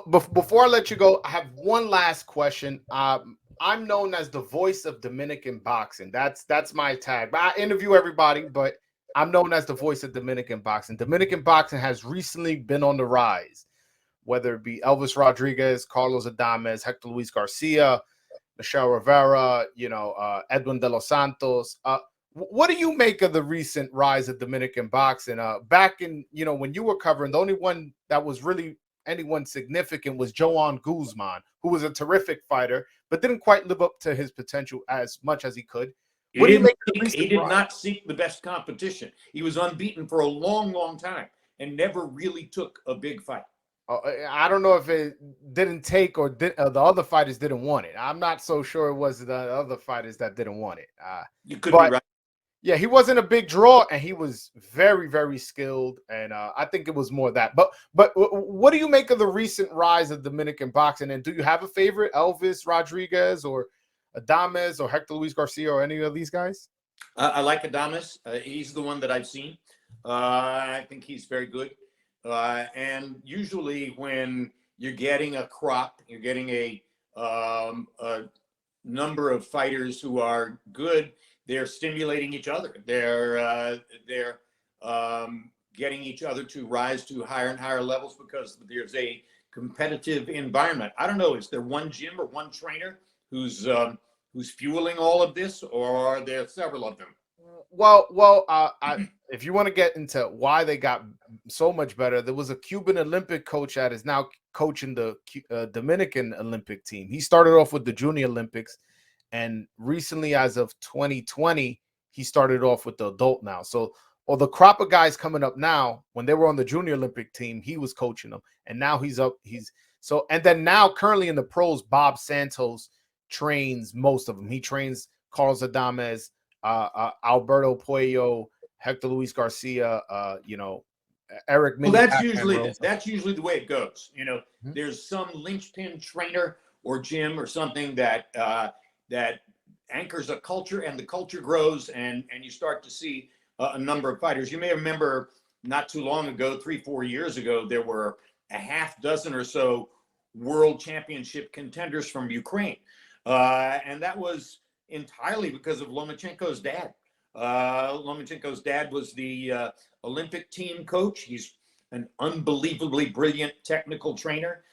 Before I let you go, I have one last question. I'm known as the voice of Dominican boxing. That's my tag. But I interview everybody, but I'm known as the voice of Dominican boxing. Dominican boxing has recently been on the rise, whether it be Elvis Rodriguez, Carlos Adames, Hector Luis Garcia, Michelle Rivera, Edwin de los Santos. What do you make of the recent rise of Dominican boxing? Back in, when you were covering, the only one that was really anyone significant was Joan Guzman, who was a terrific fighter, but didn't quite live up to his potential as much as he could. He What do you didn't make of the seek, he recent did rise? not seek the best competition. He was unbeaten for a long, long time and never really took a big fight. I don't know if it didn't take or the other fighters didn't want it. I'm not so sure it was the other fighters that didn't want it. You could be But right. yeah, he wasn't a big draw, and he was very, very skilled, and I think it was more that. But what do you make of the recent rise of Dominican boxing? And do you have a favorite, Elvis Rodriguez or Adames or Hector Luis Garcia or any of these guys? I like Adames. He's the one that I've seen. I think he's very good. And usually when you're getting a crop, you're getting a number of fighters who are good. They're stimulating each other. They're getting each other to rise to higher and higher levels because there's a competitive environment. I don't know. Is there one gym or one trainer who's fueling all of this, or are there several of them? Well, if you want to get into why they got so much better, there was a Cuban Olympic coach that is now coaching the Dominican Olympic team. He started off with the Junior Olympics, and recently, as of 2020, he started off with the adult now. So, or the crop of guys coming up now, when they were on the Junior Olympic team, he was coaching them, and now he's up. And then now currently in the pros, Bob Santos trains most of them. He trains Carlos Adames, Alberto Puello, Hector Luis Garcia, Eric. Well, Mini that's Pac-Man usually Rose. that's usually the way it goes. Mhm. There's some linchpin trainer or gym or something that anchors a culture, and the culture grows, and you start to see a number of fighters. You may remember not too long ago, 3-4 years ago, there were a half dozen or so world championship contenders from Ukraine, and that was entirely because of Lomachenko's dad. Lomachenko's dad was the Olympic team coach. He's an unbelievably brilliant technical trainer.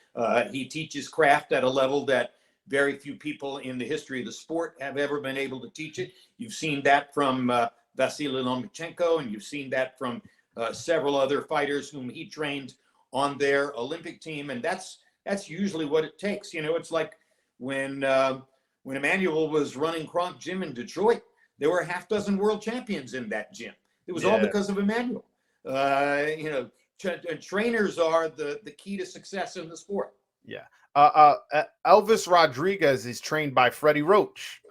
He teaches craft at a level that very few people in the history of the sport have ever been able to teach it. You've seen that from Vasily Lomachenko, and you've seen that from several other fighters whom he trained on their Olympic team, and that's usually what it takes. It's like when Emmanuel was running Kronk Gym in Detroit, there were a half dozen world champions in that gym. It was all because of Emmanuel. Trainers are the key to success in the sport. Yeah. Elvis Rodriguez is trained by Freddie Roach,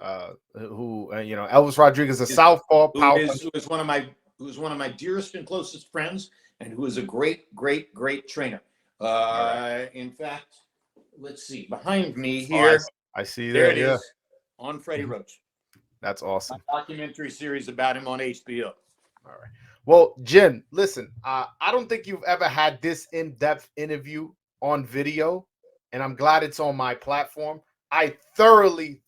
who Elvis Rodriguez is a southpaw who is one of my dearest and closest friends, and who is a great trainer. Right. In fact, let's see, behind me here, I see there that. it is, on Freddie Roach. That's awesome. My documentary series about him on HBO. All right. Well, Jim, listen, I don't think you've ever had this in-depth interview on video, and I'm glad it's on my platform. I thoroughly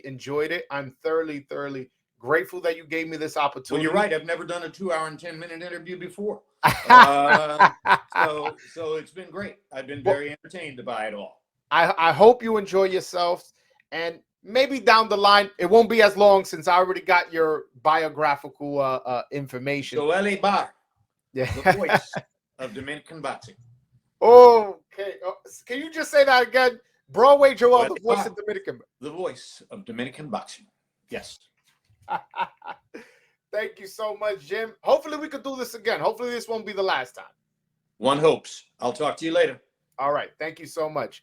enjoyed it. I'm thoroughly grateful that you gave me this opportunity. Well, you're right. I've never done a 2-hour and 10-minute interview before. So it's been great. I've been very entertained by it all. I hope you enjoy yourself, and maybe down the line, it won't be as long since I already got your biographical information. Joelle Bar, the voice of Dominican boxing. Okay. Can you just say that again? Broadway Joel, the voice of Dominican. The voice of Dominican boxing. Yes. Thank you so much, Jim. Hopefully we could do this again. Hopefully this won't be the last time. One hopes. I'll talk to you later. All right. Thank you so much.